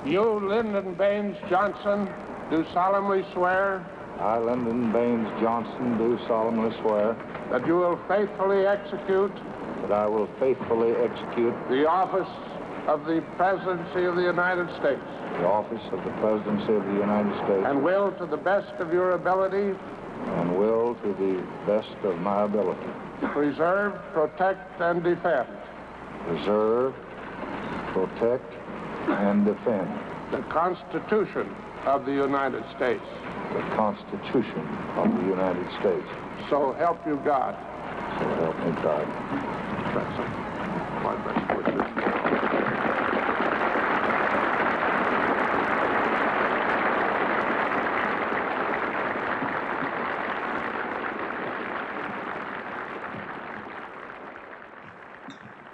You, Lyndon Baines Johnson, do solemnly swear I, Lyndon Baines Johnson, do solemnly swear that you will faithfully execute that I will faithfully execute the office of the Presidency of the United States the office of the Presidency of the United States and will, to the best of your ability, and will, to the best of my ability, preserve, protect, and defend preserve, protect, and defend the Constitution of the United States. the Constitution of the United States. So help you God. So help me God. That's my best wishes.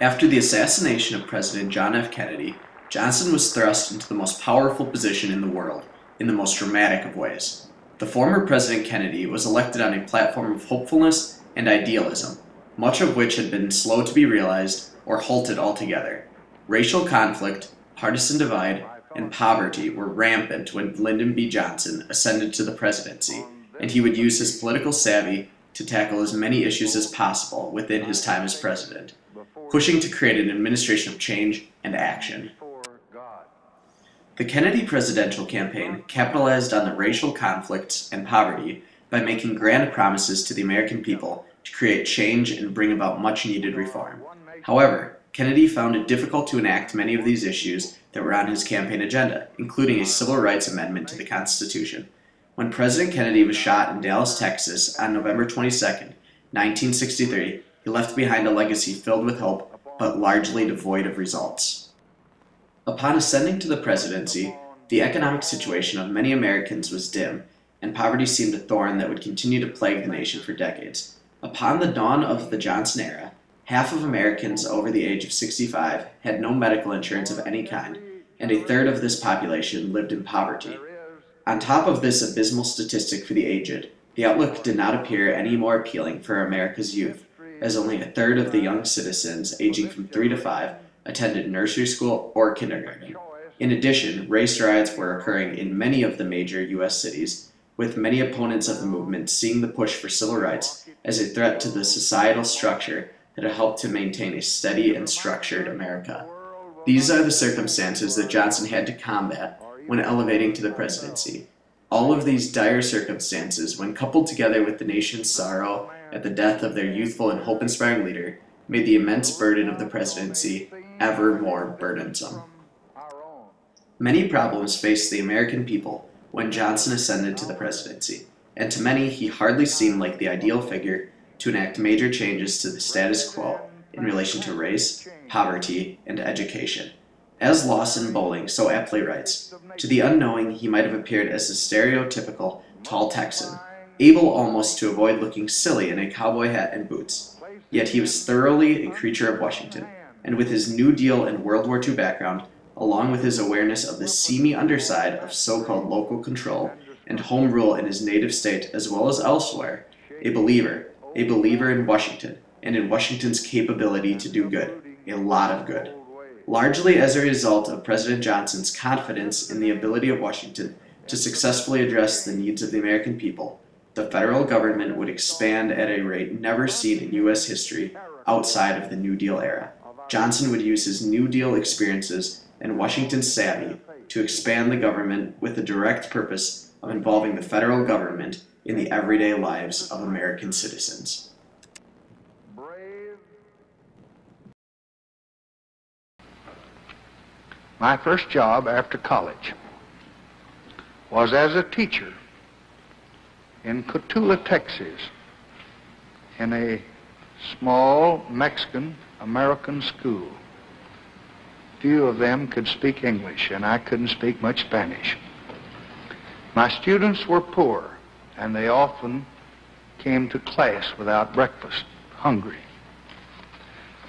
After the assassination of President John F. Kennedy, Johnson was thrust into the most powerful position in the world, in the most dramatic of ways. The former President Kennedy was elected on a platform of hopefulness and idealism, much of which had been slow to be realized or halted altogether. Racial conflict, partisan divide, and poverty were rampant when Lyndon B. Johnson ascended to the presidency, and he would use his political savvy to tackle as many issues as possible within his time as president, pushing to create an administration of change and action. The Kennedy presidential campaign capitalized on the racial conflicts and poverty by making grand promises to the American people to create change and bring about much-needed reform. However, Kennedy found it difficult to enact many of these issues that were on his campaign agenda, including a civil rights amendment to the Constitution. When President Kennedy was shot in Dallas, Texas on November 22, 1963, he left behind a legacy filled with hope, but largely devoid of results. Upon ascending to the presidency, the economic situation of many Americans was dim, and poverty seemed a thorn that would continue to plague the nation for decades. Upon the dawn of the Johnson era, half of Americans over the age of 65 had no medical insurance of any kind, and a third of this population lived in poverty. On top of this abysmal statistic for the aged, the outlook did not appear any more appealing for America's youth, as only a third of the young citizens aging from 3 to 5 attended nursery school or kindergarten. In addition, race riots were occurring in many of the major U.S. cities, with many opponents of the movement seeing the push for civil rights as a threat to the societal structure that had helped to maintain a steady and structured America. These are the circumstances that Johnson had to combat when elevating to the presidency. All of these dire circumstances, when coupled together with the nation's sorrow at the death of their youthful and hope-inspiring leader, made the immense burden of the presidency ever more burdensome. Many problems faced the American people when Johnson ascended to the presidency, and to many he hardly seemed like the ideal figure to enact major changes to the status quo in relation to race, poverty, and education. As Lawson Bowling so aptly writes, to the unknowing he might have appeared as a stereotypical tall Texan, able almost to avoid looking silly in a cowboy hat and boots. Yet he was thoroughly a creature of Washington, and with his New Deal and World War II background, along with his awareness of the seamy underside of so-called local control and home rule in his native state as well as elsewhere, a believer in Washington, and in Washington's capability to do good, a lot of good. Largely as a result of President Johnson's confidence in the ability of Washington to successfully address the needs of the American people, the federal government would expand at a rate never seen in U.S. history outside of the New Deal era. Johnson would use his New Deal experiences and Washington's savvy to expand the government with the direct purpose of involving the federal government in the everyday lives of American citizens. My first job after college was as a teacher in Cotulla, Texas, in a small Mexican-American school. Few of them could speak English, and I couldn't speak much Spanish. My students were poor, and they often came to class without breakfast, hungry.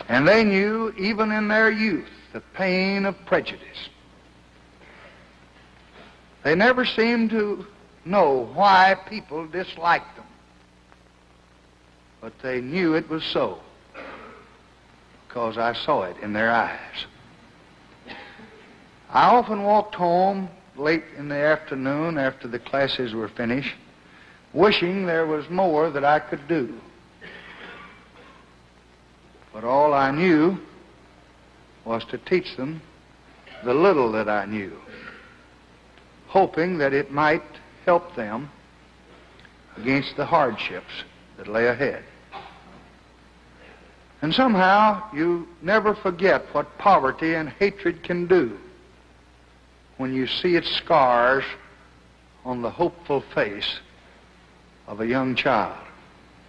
And they knew, even in their youth, the pain of prejudice. They never seemed to know why people disliked them, but they knew it was so, because I saw it in their eyes. I often walked home late in the afternoon after the classes were finished, wishing there was more that I could do. But all I knew was to teach them the little that I knew, hoping that it might help them against the hardships that lay ahead. And somehow you never forget what poverty and hatred can do when you see its scars on the hopeful face of a young child.